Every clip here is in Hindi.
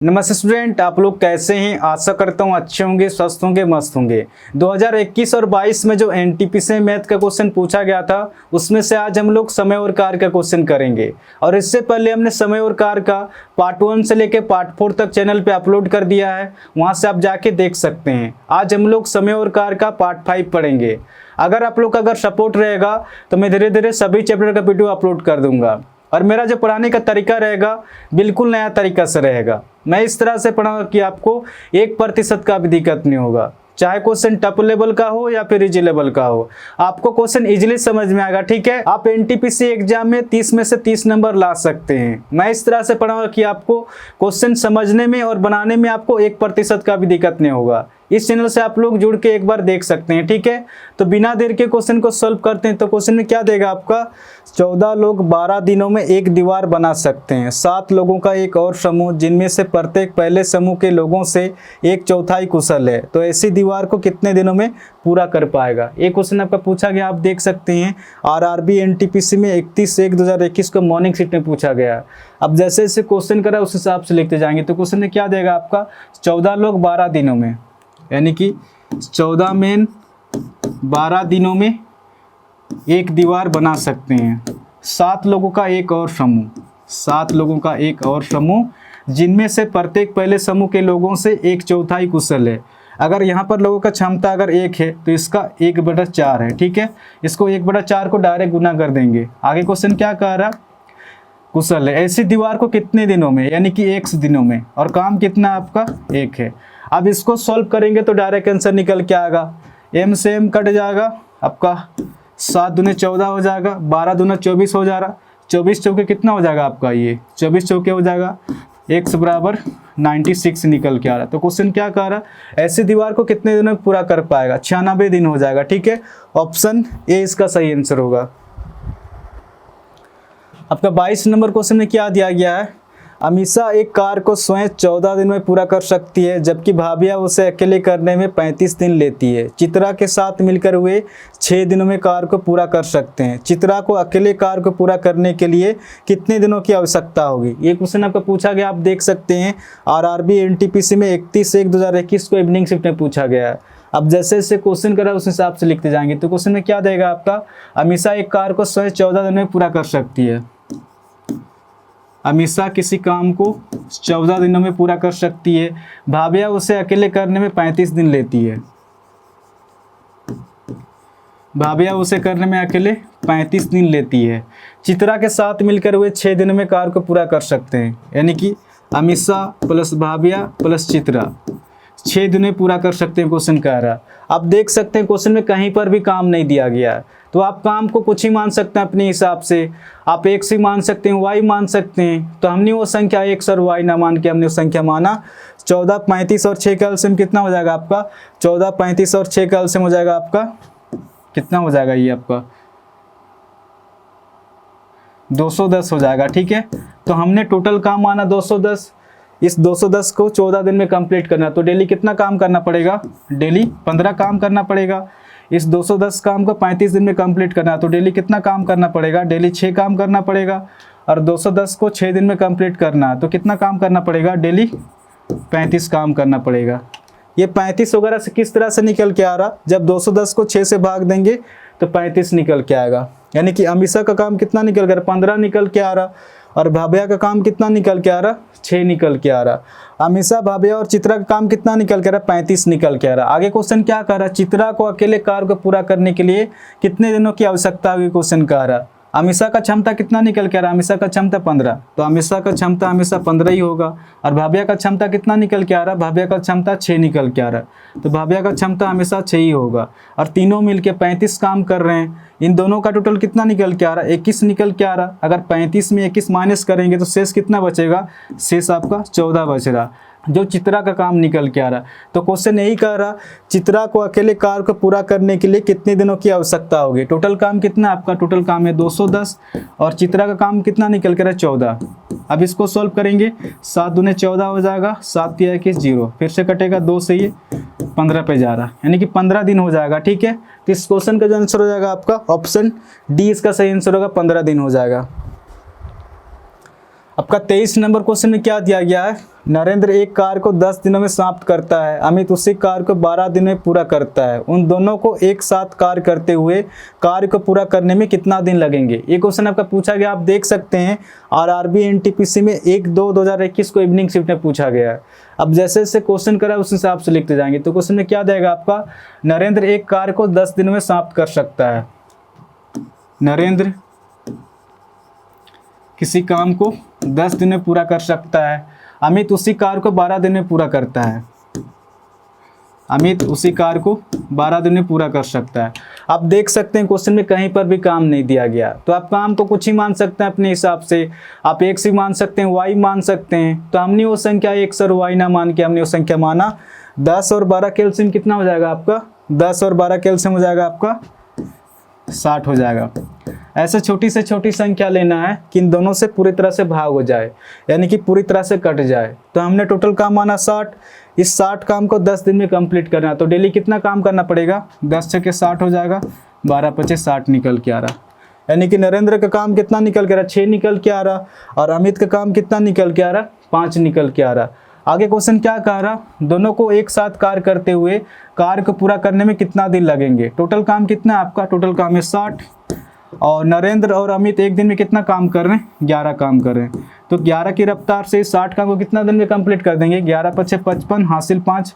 नमस्ते स्टूडेंट, आप लोग कैसे हैं। आशा करता हूँ अच्छे होंगे, स्वस्थ होंगे, मस्त होंगे। 2021 और 22 में जो एनटीपीसी मैथ का क्वेश्चन पूछा गया था उसमें से आज हम लोग समय और कार्य का क्वेश्चन करेंगे। और इससे पहले हमने समय और कार्य का पार्ट 1 से लेकर पार्ट 4 तक चैनल पे अपलोड कर दिया है, वहाँ से आप जाके देख सकते हैं। आज हम लोग समय और कार्य का पार्ट 5 पढ़ेंगे। अगर आप लोग का अगर सपोर्ट रहेगा तो मैं धीरे धीरे सभी चैप्टर का वीडियो अपलोड कर दूंगा। और मेरा जो पढ़ाने का तरीका रहेगा बिल्कुल नया तरीका से रहेगा। मैं इस तरह से पढ़ाऊंगा कि आपको 1% का भी दिक्कत नहीं होगा, चाहे क्वेश्चन टफ लेवल का हो या फिर इजी लेवल का हो, आपको क्वेश्चन इजीली समझ में आएगा। ठीक है, आप एनटीपीसी एग्जाम में 30 में से 30 नंबर ला सकते हैं। मैं इस तरह से पढ़ाऊंगा कि आपको क्वेश्चन समझने में और बनाने में आपको 1% का भी दिक्कत नहीं होगा। इस चैनल से आप लोग जुड़ के एक बार देख सकते हैं। ठीक है, तो बिना देर के क्वेश्चन को सॉल्व करते हैं। तो क्वेश्चन में क्या देगा आपका, 14 लोग 12 दिनों में एक दीवार बना सकते हैं। 7 लोगों का एक और समूह जिनमें से प्रत्येक पहले समूह के लोगों से 1/4 कुशल है, तो ऐसी दीवार को कितने दिनों में पूरा कर पाएगा। एक क्वेश्चन आपका पूछा गया, आप देख सकते हैं आरआरबी एनटीपीसी में 31/1/2021 को मॉर्निंग शिफ्ट में पूछा गया। अब जैसे जैसे क्वेश्चन करा उस हिसाब से लिखते जाएंगे। तो क्वेश्चन में क्या देगा आपका, 14 लोग 12 दिनों में, यानी कि 14 में 12 दिनों में एक दीवार बना सकते हैं। 7 लोगों का एक और समूह, 7 लोगों का एक और समूह जिनमें से प्रत्येक पहले समूह के लोगों से 1/4 कुशल है। अगर यहाँ पर लोगों का क्षमता अगर 1 है तो इसका 1/4 है। ठीक है, इसको 1/4 को डायरेक्ट गुना कर देंगे। आगे क्वेश्चन क्या कह रहा, कुशल है ऐसी दीवार को कितने दिनों में, यानी कि 1 दिनों में, और काम कितना आपका 1 है। अब इसको सॉल्व करेंगे तो डायरेक्ट आंसर निकल के आएगा, m से m कट जाएगा, आपका 7 दूने 14 हो जाएगा, 12 दूना 24 हो जाएगा, 24 चौके कितना हो जाएगा आपका, ये 24 चौके हो जाएगा, x बराबर 96 निकल के आ रहा है। तो क्वेश्चन क्या कह रहा है, ऐसी दीवार को कितने दिनों में पूरा कर पाएगा, 96 दिन हो जाएगा। ठीक है, ऑप्शन ए इसका सही आंसर होगा। आपका 22 नंबर क्वेश्चन में क्या दिया गया है, अमीषा एक कार को स्वयं 14 दिन में पूरा कर सकती है, जबकि भाभिया उसे अकेले करने में 35 दिन लेती है। चित्रा के साथ मिलकर वे 6 दिनों में कार को पूरा कर सकते हैं। चित्रा को अकेले कार को पूरा करने के लिए कितने दिनों की आवश्यकता होगी। ये क्वेश्चन आपका पूछा गया, आप देख सकते हैं आरआरबी एनटीपीसी में 31/1/2021 को इवनिंग शिफ्ट में पूछा गया है। अब जैसे जैसे क्वेश्चन करा उस हिसाब से लिखते जाएंगे। तो क्वेश्चन में क्या देगा आपका, अमीषा एक कार को स्वयं 14 दिन में पूरा कर सकती है। अमीषा किसी काम को 14 दिनों में पूरा कर सकती है, भाभिया उसे अकेले करने में 35 दिन लेती है। भाभिया उसे करने में अकेले 35 दिन लेती है। चित्रा के साथ मिलकर वे 6 दिनों में कार को पूरा कर सकते हैं, यानी कि अमीषा प्लस भाभिया प्लस चित्रा 6 दिन में पूरा कर सकते हैं। क्वेश्चन कह रहा, आप देख सकते हैं क्वेश्चन में कहीं पर भी काम नहीं दिया गया है, तो आप काम को कुछ ही मान सकते हैं अपने हिसाब से। आप x ही मान सकते हैं, y मान सकते हैं। तो हमने वो संख्या x और y ना मान के हमने वो संख्या माना 14, 35 और 6 का एलसीएम कितना हो जाएगा आपका, 14, 35 और 6 का एलसीएम हो जाएगा आपका कितना हो जाएगा, ये आपका 210 हो जाएगा। ठीक है, तो हमने टोटल काम माना 210, इस 210 को 14 दिन में कंप्लीट करना, तो डेली कितना काम करना पड़ेगा, डेली 15 काम करना पड़ेगा। इस 210 काम को 35 दिन में कंप्लीट करना, तो डेली कितना काम करना पड़ेगा, डेली 6 काम करना पड़ेगा। और 210 को 6 दिन में कंप्लीट करना, तो कितना काम करना पड़ेगा, डेली 35 काम करना पड़ेगा। ये 35 वगैरह से किस तरह से निकल के आ रहा, जब 210 को 6 से भाग देंगे तो 35 निकल के आएगा, यानी कि अमीषा का काम कितना निकल कर 15 निकल के आ रहा, और भाभिया का काम कितना निकल के आ रहा, 6 निकल के आ रहा। अमीषा, भाभिया और चित्रा का काम कितना निकल के आ रहा, 35 निकल के आ रहा। आगे क्वेश्चन क्या कर रहा है, चित्रा को अकेले कार को पूरा करने के लिए कितने दिनों की आवश्यकता होगी। क्वेश्चन कह रहा, अमीषा का क्षमता कितना निकल के आ रहा, अमीषा का क्षमता 15, तो अमीषा का क्षमता हमेशा 15 ही होगा। और भाभिया का क्षमता कितना निकल के आ रहा, भाभिया का क्षमता 6 निकल के आ रहा, तो भाभिया का क्षमता हमेशा 6 ही होगा। और तीनों मिलके 35 काम कर रहे हैं, इन दोनों का टोटल कितना निकल के आ रहा, 21 निकल के आ रहा। अगर 35 में 21 माइनस करेंगे तो शेष कितना बचेगा, शेष आपका 14 बच रहा, जो चित्रा का काम निकल के आ रहा। तो क्वेश्चन यही कह रहा, चित्रा को अकेले कार को पूरा करने के लिए कितने दिनों की आवश्यकता होगी। टोटल काम कितना आपका, टोटल काम है 210, और चित्रा का काम कितना निकल के रहा, 14। अब इसको सॉल्व करेंगे, 7 दूने 14 हो जाएगा, 7 तिया 21 0, फिर से कटेगा 2 से, ये 15 पे जा रहा, यानी कि 15 दिन हो जाएगा। ठीक है, तो इस क्वेश्चन का जो आंसर हो जाएगा आपका ऑप्शन डी इसका सही आंसर होगा, 15 दिन हो जाएगा। आपका 23 नंबर क्वेश्चन में क्या दिया गया है, नरेंद्र एक कार्य को 10 दिनों में समाप्त करता है, अमित उसी कार्य को 12 दिन में पूरा करता है, उन दोनों को एक साथ कार्य करते हुए कार्य को पूरा करने में कितना दिन लगेंगे। ये क्वेश्चन आपका पूछा गया, आप देख सकते हैं आरआरबी एनटीपीसी में 1/2/2021 को इवनिंग शिफ्ट में पूछा गया है। अब जैसे जैसे क्वेश्चन करा उस हिसाब से लिखते जाएंगे। तो क्वेश्चन में क्या देगा आपका, नरेंद्र एक कार्य को 10 दिनों में समाप्त कर सकता है, नरेंद्र किसी काम को 10 दिन में पूरा कर सकता है, अमित उसी कार्य को 12 दिन में पूरा करता है, अमित उसी कार्य को 12 दिन में पूरा कर सकता है। आप देख सकते हैं क्वेश्चन में कहीं पर भी काम नहीं दिया गया, तो आप काम को कुछ ही मान सकते हैं अपने हिसाब से। आप x ही मान सकते हैं, y मान सकते हैं। तो हमने वो संख्या x और y ना मान के हमने वो संख्या माना। 10 और 12 का एलसीएम कितना हो जाएगा आपका, 10 और 12 का एलसीएम हो जाएगा आपका 60 हो जाएगा। ऐसे छोटी से छोटी संख्या लेना है कि इन दोनों से पूरी तरह से भाग हो जाए, यानी कि पूरी तरह से कट जाए। तो हमने टोटल काम माना 60, इस 60 काम को 10 दिन में कंप्लीट करना। तो डेली कितना काम करना पड़ेगा, 10 छके 60 हो जाएगा, 12 पचे 60 निकल के आ रहा। यानी कि नरेंद्र का काम कितना निकल के आ रहा, 6 निकल के आ रहा, और अमित का काम कितना निकल के आ रहा, 5 निकल के आ रहा। आगे क्वेश्चन क्या कह रहा, दोनों को एक साथ कार्य करते हुए कार्य को पूरा करने में कितना दिन लगेंगे। टोटल काम कितना है आपका, टोटल काम है 60, और नरेंद्र और अमित एक दिन में कितना काम कर रहे हैं, 11 काम कर रहे हैं। तो 11 की रफ्तार से 60 काम को कितना दिन में कंप्लीट कर देंगे, 11 पचे 55 हासिल 5,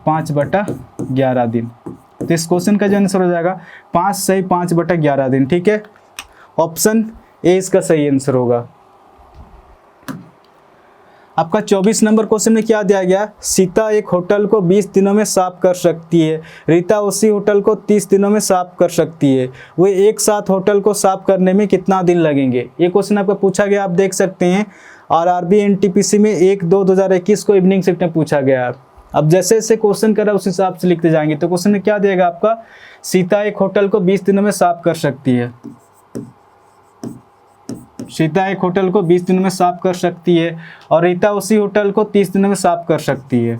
5/11 दिन। तो इस क्वेश्चन का जो आंसर हो जाएगा 5 सही 5/11 दिन। ठीक है, ऑप्शन ए इसका सही आंसर होगा। आपका 24 नंबर क्वेश्चन में क्या दिया गया, सीता एक होटल को 20 दिनों में साफ कर सकती है, रीता उसी होटल को 30 दिनों में साफ कर सकती है, वे एक साथ होटल को साफ करने में कितना दिन लगेंगे। ये क्वेश्चन आपका पूछा गया, आप देख सकते हैं आरआरबी एनटीपीसी में 1/2/2021 को इवनिंग शिफ्ट में पूछा गया। अब जैसे जैसे क्वेश्चन करा उस हिसाब से लिखते जाएंगे। तो क्वेश्चन में क्या देगा आपका, सीता एक होटल को 20 दिनों में साफ कर सकती है, सीता एक होटल को 20 दिनों में साफ कर सकती है, और रीता उसी होटल को 30 दिनों में साफ कर सकती है।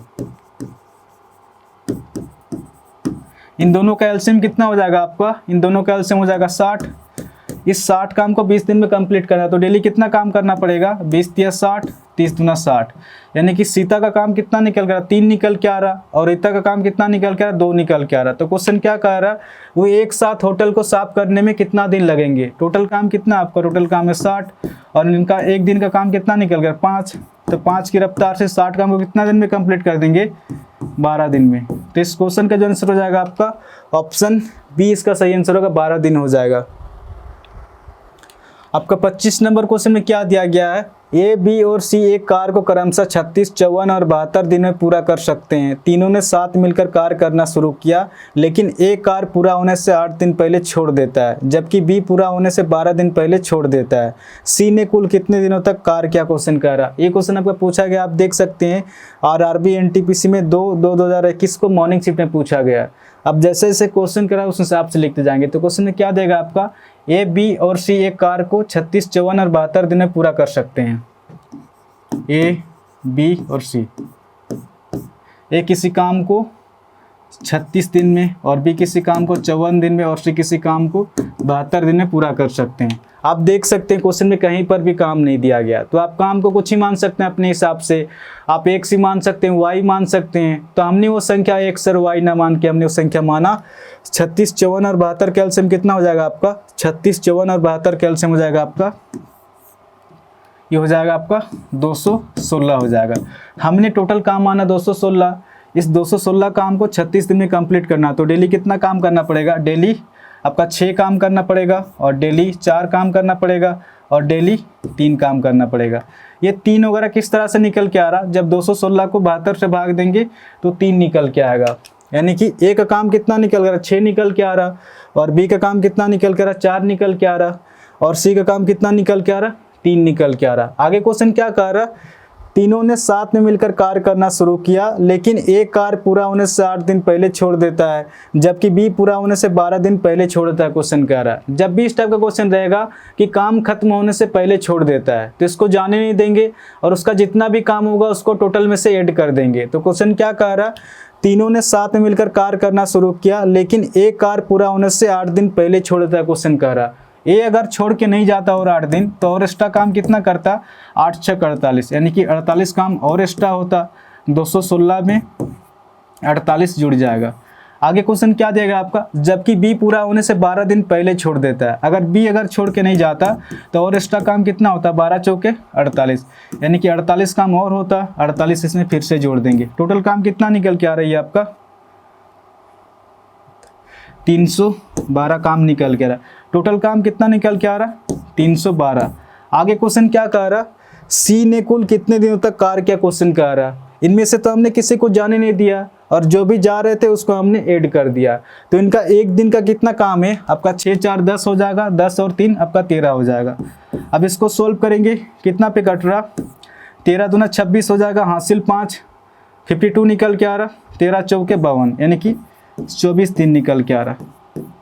इन दोनों का एलसीएम कितना हो जाएगा आपका, इन दोनों का एलसीएम हो जाएगा 60। इस 60 काम को 20 दिन में कंप्लीट करना है। तो डेली कितना काम करना पड़ेगा, 20 × 60, 30 × 60, यानी कि सीता का काम कितना निकल के आ रहा, 3 निकल के आ रहा, और रीता का काम कितना निकल के आ रहा, 2 निकल के आ रहा। तो क्वेश्चन क्या कह रहा, वो एक साथ होटल को साफ करने में कितना दिन लगेंगे। टोटल काम कितना आपका, टोटल काम है 60, और इनका एक दिन का काम कितना निकल गया, 5। तो 5 की रफ्तार से 60 काम को कितना दिन में कंप्लीट कर देंगे, 12 दिन में। तो इस क्वेश्चन का जो आंसर हो जाएगा आपका ऑप्शन बी इसका सही आंसर होगा, 12 दिन हो जाएगा। आपका 25 नंबर क्वेश्चन में क्या दिया गया है, ए, बी और सी एक कार्य को क्रमशः 36, 54 और 72 दिन में पूरा कर सकते हैं। तीनों ने साथ मिलकर कार्य करना शुरू किया, लेकिन ए कार्य पूरा होने से 8 दिन पहले छोड़ देता है, जबकि बी पूरा होने से 12 दिन पहले छोड़ देता है। सी ने कुल कितने दिनों तक कार्य किया, क्वेश्चन कह रहा। ये क्वेश्चन आपका पूछा गया, आप देख सकते हैं आरआरबी एनटीपीसी में 2/2/2021 को मॉर्निंग शिफ्ट में पूछा गया। अब जैसे जैसे क्वेश्चन करा उस हिसाब से लिखते जाएंगे। तो क्वेश्चन में क्या देगा आपका, ए, बी और सी एक कार्य को 36, 54 और 72 दिन में पूरा कर सकते हैं। ए, बी और सी ए किसी काम को 36 दिन में, और बी किसी काम को 54 दिन में, और सी किसी काम को 72 दिन में पूरा कर सकते हैं। आप देख सकते हैं क्वेश्चन में कहीं पर भी काम नहीं दिया गया, तो आप काम को कुछ ही मान सकते हैं अपने हिसाब से। आप x ही मान सकते हैं, y मान सकते हैं। तो हमने वो संख्या x और y ना मान के हमने वो संख्या माना। 36, 54 और 72 का एलसीएम कितना हो जाएगा आपका, 36, 54 और 72 का एलसीएम हो जाएगा आपका, ये हो जाएगा आपका 216 हो जाएगा। हमने टोटल काम माना 216, इस 216 काम को 36 दिन में कंप्लीट करना। तो डेली कितना काम करना पड़ेगा, डेली आपका 6 काम करना पड़ेगा, और डेली 4 काम करना पड़ेगा, और डेली 3 काम करना पड़ेगा। ये 3 वगैरह किस तरह से निकल के आ रहा, जब 216 को 72 से भाग देंगे तो 3 निकल के आएगा। यानी कि ए का काम कितना निकल रहा, 6 निकल के आ रहा, और बी का काम कितना निकल के आ रहा, 4 निकल के आ रहा, और सी का काम कितना निकल के आ रहा, 3 निकल के आ रहा। आगे क्वेश्चन क्या कह रहा, तीनों ने साथ में मिलकर कार्य करना शुरू किया, लेकिन एक कार्य पूरा होने से 8 दिन पहले छोड़ देता है, जबकि बी पूरा होने से 12 दिन पहले छोड़ देता है। क्वेश्चन कह रहा है जब भी इस टाइप का क्वेश्चन रहेगा कि काम खत्म होने से पहले छोड़ देता है, तो इसको जाने नहीं देंगे, और उसका जितना भी काम होगा उसको टोटल में से ऐड कर देंगे। तो क्वेश्चन क्या कह रहा, तीनों ने साथ में मिलकर कार्य करना शुरू किया, लेकिन एक कार्य पूरा होने से 8 दिन पहले छोड़ देता है। क्वेश्चन कह रहा ए अगर छोड़ के नहीं जाता और 8 दिन तो और एक्स्ट्रा काम कितना करता, 8 6 48, यानी कि 48 काम और एक्स्ट्रा होता। 216 में 48 जुड़ जाएगा। आगे क्वेश्चन क्या देगा आपका, जबकि बी पूरा होने से 12 दिन पहले छोड़ देता है। अगर बी अगर छोड़ के नहीं जाता तो और एक्स्ट्रा काम कितना होता, 12 चौके 48, यानी कि 48 काम और होता। 48 इसमें फिर से जोड़ देंगे। टोटल काम कितना निकल के आ रही है आपका, 312 काम निकल के आ रहा। टोटल काम कितना निकल के आ रहा, 312। आगे क्वेश्चन क्या कह रहा, सी ने कुल कितने दिनों तक कार्य किया, क्वेश्चन कह रहा। इनमें से तो हमने किसी को जाने नहीं दिया और जो भी जा रहे थे उसको हमने ऐड कर दिया। तो इनका एक दिन का कितना काम है आपका, 6 4 10 हो जाएगा, 10 और 3 आपका 13 हो जाएगा। अब इसको सोल्व करेंगे, कितना पे कट रहा, 13 दूना 26 हो जाएगा, हासिल 5, 52 निकल के आ रहा, 13 चौके 52, यानी कि 24 दिन निकल के आ रहा।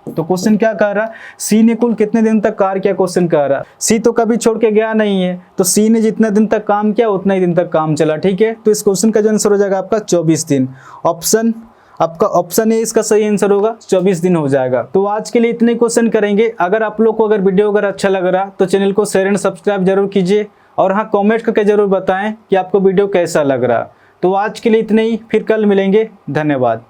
तो क्वेश्चन क्या कह रहा, सी ने कुल कितने दिन तक कार्य किया, क्वेश्चन कह रहा। सी तो कभी छोड़ के गया नहीं है, तो सी ने जितने दिन तक काम किया उतना ही दिन तक काम चला, ठीक है। तो इस क्वेश्चन का जो आंसर हो जाएगा आपका 24 दिन। ऑप्शन आपका ऑप्शन ए इसका सही आंसर होगा, 24 दिन हो जाएगा। तो आज के लिए इतने क्वेश्चन करेंगे। अगर आप लोग को अगर वीडियो अगर अच्छा लग रहा तो चैनल को शेयर एंड सब्सक्राइब जरूर कीजिए, और हाँ कॉमेंट करके जरूर बताएं कि आपको वीडियो कैसा लग रहा। तो आज के लिए इतने ही, फिर कल मिलेंगे, धन्यवाद।